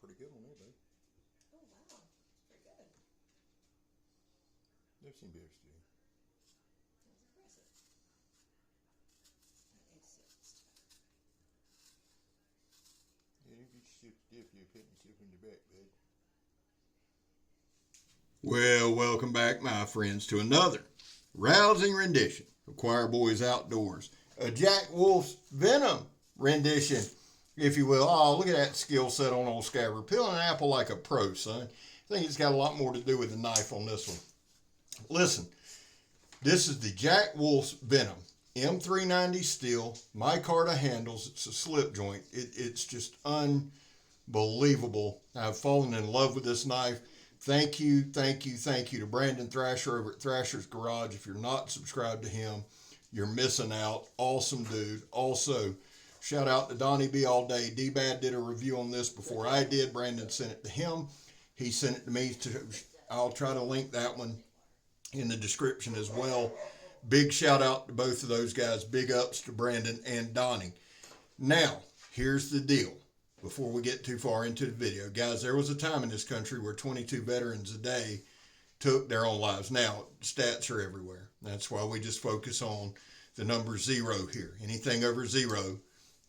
pretty good on there, babe. Oh, wow. That's pretty good. They've seen better too. That's impressive. That exists. Yeah, you get your stiff, you're putting yourself in the back, babe. Well, welcome back, my friends, to another rousing rendition of Choir Boys Outdoors. A Jack Wolf's Venom rendition, if you will. Oh, look at that skill set on old Scabbard. Peeling an apple like a pro, son. I think it's got a lot more to do with the knife on this one. Listen, this is the Jack Wolf's Venom. M390 steel, Micarta handles. It's a slip joint. It's just unbelievable. I've fallen in love with this knife. Thank you to Brandon Thrasher over at Thrasher's Garage. If you're not subscribed to him, you're missing out. Awesome dude. Also, shout out to Donnie B all day. D-Bad did a review on this before I did. Brandon sent it to him. He sent it to me. I'll try to link that one in the description as well. Big shout out to both of those guys. Big ups to Brandon and Donnie. Now, here's the deal. Before we get too far into the video, guys, there was a time in this country where 22 veterans a day took their own lives. Now, stats are everywhere. That's why we just focus on the number 0 here. Anything over 0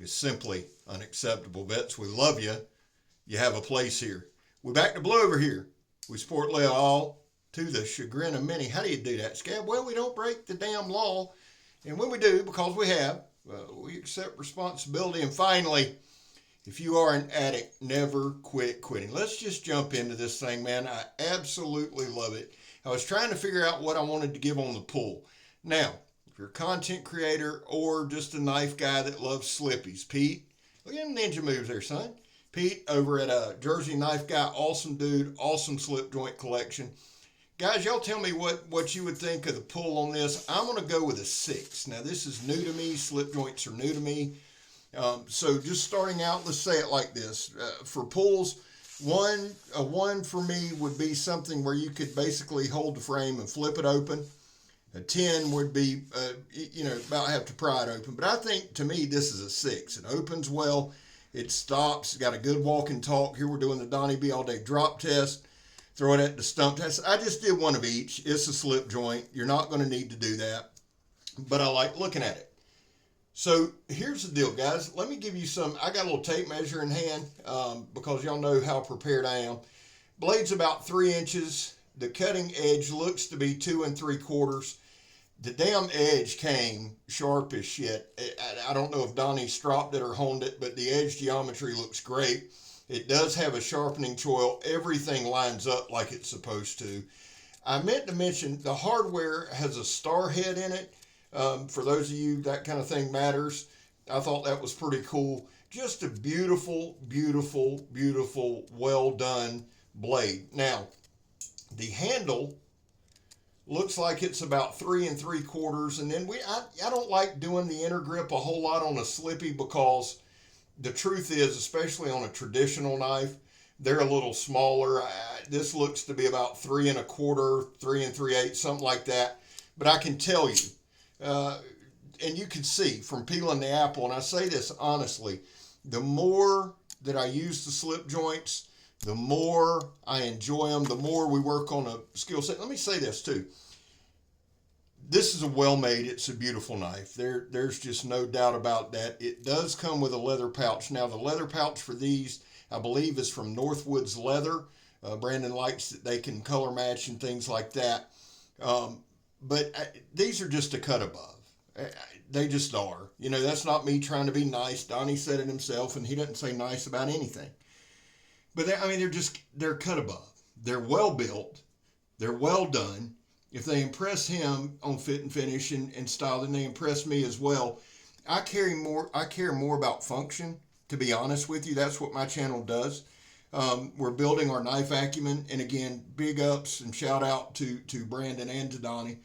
is simply unacceptable. Vets, we love you. You have a place here. We're back to blue over here. We support Leah all to the chagrin of many. How do you do that, Scab? Well, we don't break the damn law. And when we do, because we have, we accept responsibility. And finally, if you are an addict, never quit quitting. Let's just jump into this thing, man. I absolutely love it. I was trying to figure out what I wanted to give on the pull. Now, if you're a content creator or just a knife guy that loves slippies, Pete, look at them ninja moves there, son. Pete over at Jersey Knife Guy, awesome dude, awesome slip joint collection. Guys, y'all tell me what you would think of the pull on this. I'm going to go with a 6. Now, this is new to me. Slip joints are new to me. So just starting out, let's say it like this. For pulls, a 1 for me would be something where you could basically hold the frame and flip it open. A 10 would be, about have to pry it open. But I think, to me, this is a 6. It opens well. It stops. It's got a good walk and talk. Here we're doing the Donnie B all day drop test. Throw it at the stump test. I just did one of each. It's a slip joint. You're not going to need to do that. But I like looking at it. So here's the deal, guys. Let me give you some. I got a little tape measure in hand because y'all know how prepared I am. Blade's about 3 inches. The cutting edge looks to be 2 3/4. The damn edge came sharp as shit. I don't know if Donnie stropped it or honed it, but the edge geometry looks great. It does have a sharpening choil. Everything lines up like it's supposed to. I meant to mention the hardware has a star head in it. For those of you, that kind of thing matters. I thought that was pretty cool. Just a beautiful, beautiful, beautiful, well done blade. Now, the handle looks like it's about 3 3/4. And then I don't like doing the inner grip a whole lot on a slippy because the truth is, especially on a traditional knife, they're a little smaller. This looks to be about 3 1/4, 3 3/8, something like that. But I can tell you, and you can see from peeling the apple, and I say this honestly, the more that I use the slip joints, the more I enjoy them, the more we work on a skill set. Let me say this too. This is a well-made, it's a beautiful knife. There's just no doubt about that. It does come with a leather pouch. Now, the leather pouch for these, I believe, is from Northwoods Leather. Brandon likes that they can color match and things like that. But these are just a cut above. They just are. You know, that's not me trying to be nice. Donnie said it himself, and he doesn't say nice about anything. But they're cut above. They're well built. They're well done. If they impress him on fit and finish and style, then they impress me as well. I care more about function, to be honest with you. That's what my channel does. We're building our knife acumen, and again, big ups and shout out to Brandon and to Donnie.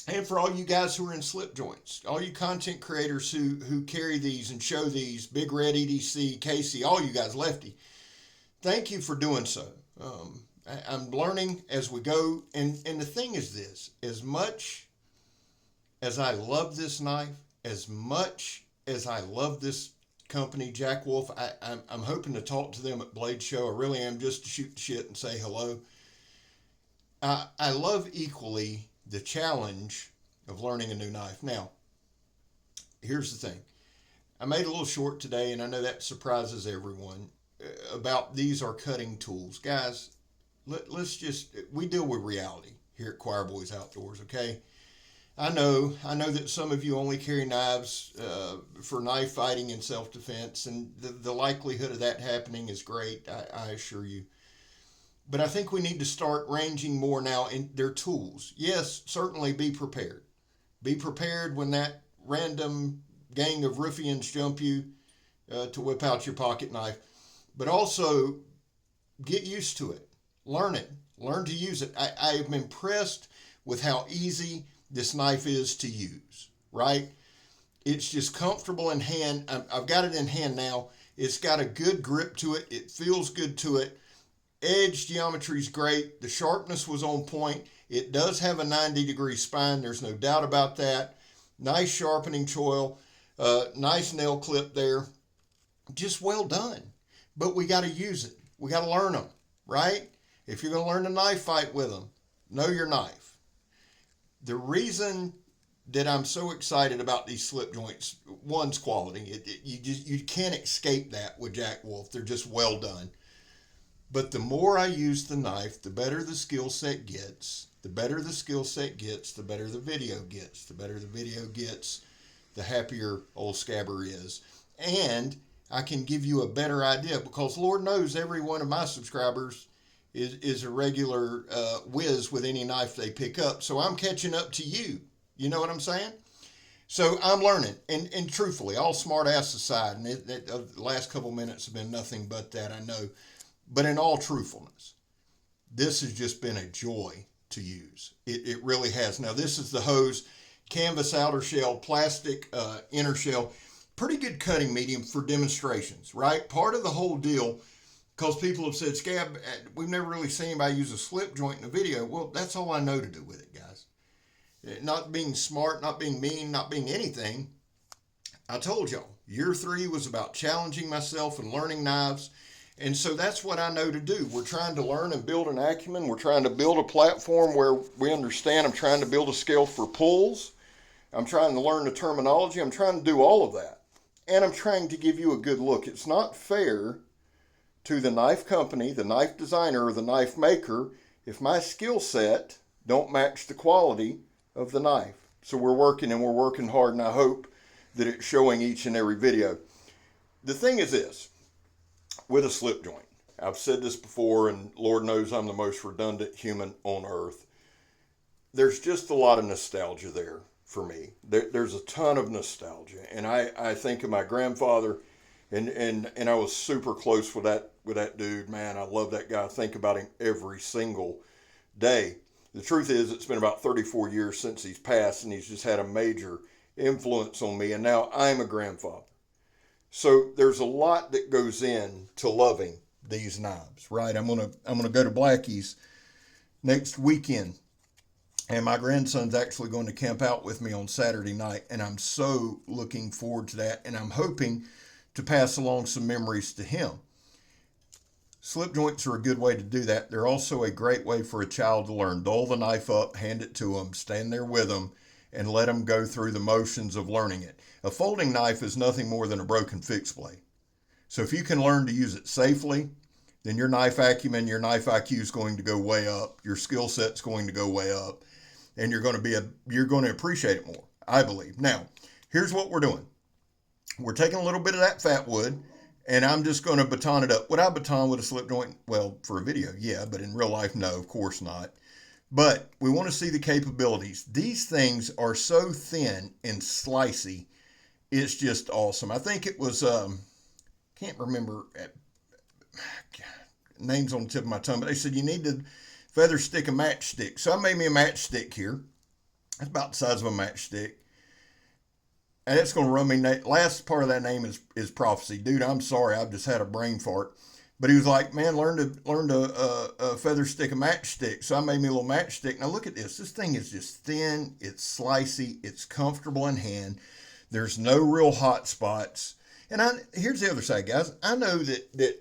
And for all you guys who are in slip joints, all you content creators who carry these and show these, Big Red, EDC, Casey, all you guys, Lefty, thank you for doing so. I'm learning as we go, and the thing is this, as much as I love this knife, as much as I love this company, Jack Wolf. I'm hoping to talk to them at Blade Show. I really am, just to shoot the shit and say hello. I love equally the challenge of learning a new knife. Now, here's the thing. I made a little short today, and I know that surprises everyone, about these are cutting tools. Guys, we deal with reality here at Choir Boys Outdoors, okay? I know that some of you only carry knives for knife fighting and self-defense, and the likelihood of that happening is great, I assure you. But I think we need to start ranging more now in their tools. Yes, certainly be prepared. Be prepared when that random gang of ruffians jump you to whip out your pocket knife. But also get used to it. Learn it. Learn to use it. I am impressed with how easy this knife is to use, right? It's just comfortable in hand. I've got it in hand now. It's got a good grip to it. It feels good to it. Edge geometry is great. The sharpness was on point. It does have a 90-degree spine. There's no doubt about that. Nice sharpening choil. Nice nail clip there. Just well done. But we got to use it. We got to learn them, right? If you're going to learn a knife fight with them, know your knife. The reason that I'm so excited about these slip joints, one's quality. You can't escape that with Jack Wolf. They're just well done. But the more I use the knife, the better the skill set gets. The better the skill set gets, the better the video gets. The better the video gets, the happier old Scabber is. And I can give you a better idea, because Lord knows every one of my subscribers is a regular whiz with any knife they pick up. So I'm catching up to you. You know what I'm saying? So I'm learning. And truthfully, all smart ass aside, and the last couple minutes have been nothing but that, I know. But in all truthfulness, this has just been a joy to use. It really has. Now, this is the hose, canvas outer shell, plastic inner shell. Pretty good cutting medium for demonstrations, right? Part of the whole deal, because people have said, Scab, we've never really seen anybody use a slip joint in a video. Well, that's all I know to do with it, guys. Not being smart, not being mean, not being anything. I told y'all, year 3 was about challenging myself and learning knives. And so that's what I know to do. We're trying to learn and build an acumen. We're trying to build a platform where we understand. I'm trying to build a scale for pulls. I'm trying to learn the terminology. I'm trying to do all of that. And I'm trying to give you a good look. It's not fair to the knife company, the knife designer, or the knife maker if my skill set don't match the quality of the knife. So we're working hard, and I hope that it's showing each and every video. The thing is this. With a slip joint, I've said this before, and Lord knows I'm the most redundant human on earth. There's just a lot of nostalgia there for me. There's a ton of nostalgia, and I think of my grandfather, and I was super close with that dude. Man, I love that guy. I think about him every single day. The truth is, it's been about 34 years since he's passed, and he's just had a major influence on me, and now I'm a grandfather. So there's a lot that goes in to loving these knives, right? I'm gonna go to Blackie's next weekend, and my grandson's actually going to camp out with me on Saturday night, and I'm so looking forward to that, and I'm hoping to pass along some memories to him. Slip joints are a good way to do that. They're also a great way for a child to learn. Dole the knife up, hand it to them, stand there with them, and let them go through the motions of learning it. A folding knife is nothing more than a broken fixed blade. So if you can learn to use it safely, then your knife acumen, your knife IQ is going to go way up. Your skill set's going to go way up, and you're going to appreciate it more, I believe. Now, here's what we're doing. We're taking a little bit of that fat wood, and I'm just going to baton it up. Would I baton with a slip joint? Well, for a video, yeah, but in real life, no, of course not. But we want to see the capabilities. These things are so thin and slicey. It's just awesome. I think it was, can't remember, names on the tip of my tongue, but they said you need to feather stick a matchstick. So I made me a matchstick here. That's about the size of a matchstick. And it's going to run me, last part of that name is prophecy. Dude, I'm sorry, I've just had a brain fart. But he was like, man, learn to feather stick a matchstick. So I made me a little matchstick. Now look at this. This thing is just thin. It's slicey. It's comfortable in hand. There's no real hot spots. And here's the other side, guys. I know that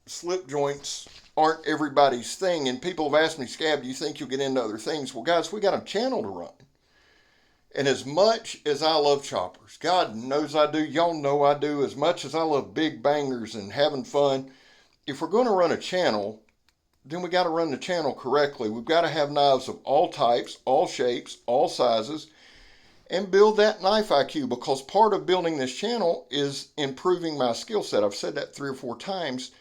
slip joints aren't everybody's thing, and people have asked me, Scab, do you think you'll get into other things? Well, guys, we got a channel to run. And as much as I love choppers, God knows I do, y'all know I do, as much as I love big bangers and having fun, if we're going to run a channel, then we got to run the channel correctly. We've got to have knives of all types, all shapes, all sizes, and build that knife IQ, because part of building this channel is improving my skill set. I've said that 3 or 4 times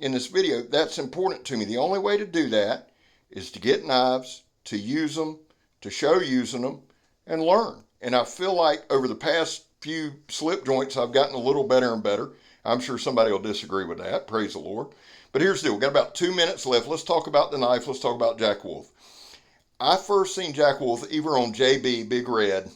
in this video. That's important to me. The only way to do that is to get knives, to use them, to show using them, and learn. And I feel like over the past few slip joints, I've gotten a little better and better. I'm sure somebody will disagree with that. Praise the Lord. But here's the deal. We've got about 2 minutes left. Let's talk about the knife. Let's talk about Jack Wolf. I first seen Jack Wolf either on JB, Big Red,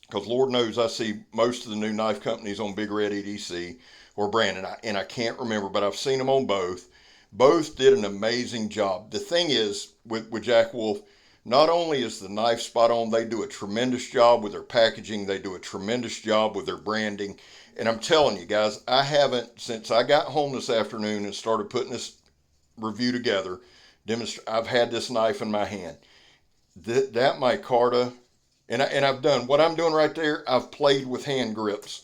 because Lord knows I see most of the new knife companies on Big Red EDC, or Brandon, and I can't remember, but I've seen them on both. Both did an amazing job. The thing is, with Jack Wolf, not only is the knife spot on, they do a tremendous job with their packaging. They do a tremendous job with their branding. And I'm telling you guys, I haven't, since I got home this afternoon and started putting this review together, I've had this knife in my hand. That Micarta, and I've done, what I'm doing right there, I've played with hand grips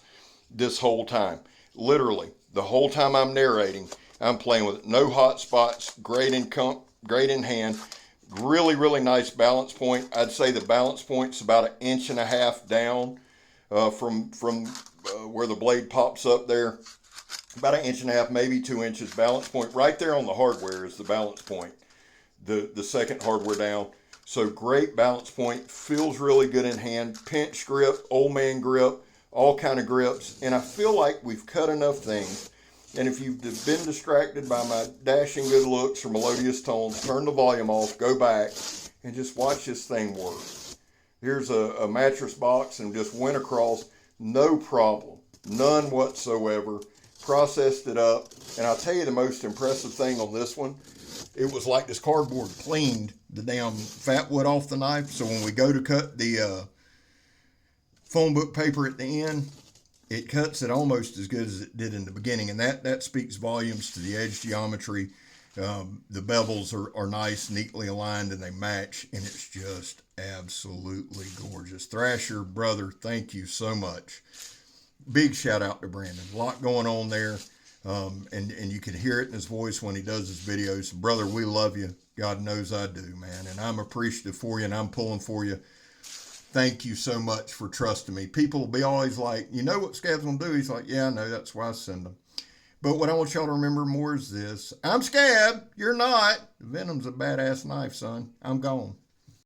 this whole time. Literally, the whole time I'm narrating, I'm playing with it. No hot spots, great in hand. Really, really nice balance point. I'd say the balance point's about 1.5 inches down from where the blade pops up there. About 1.5 inches, maybe 2 inches balance point. Right there on the hardware is the balance point. The second hardware down. So great balance point. Feels really good in hand. Pinch grip, old man grip, all kind of grips. And I feel like we've cut enough things. And if you've been distracted by my dashing good looks or melodious tones, turn the volume off, go back, and just watch this thing work. Here's a mattress box and just went across, no problem, none whatsoever. Processed it up, and I'll tell you the most impressive thing on this one, it was like this cardboard cleaned the damn fat wood off the knife, so when we go to cut the phone book paper at the end, it cuts it almost as good as it did in the beginning, and that speaks volumes to the edge geometry. The bevels are nice, neatly aligned, and they match, and it's just absolutely gorgeous. Thrasher, brother, thank you so much. Big shout out to Brandon. A lot going on there, and you can hear it in his voice when he does his videos. Brother, we love you. God knows I do, man, and I'm appreciative for you, and I'm pulling for you. Thank you so much for trusting me. People will be always like, you know what Scab's going to do? He's like, yeah, I know. That's why I send them. But what I want y'all to remember more is this. I'm Scab. You're not. Venom's a badass knife, son. I'm gone.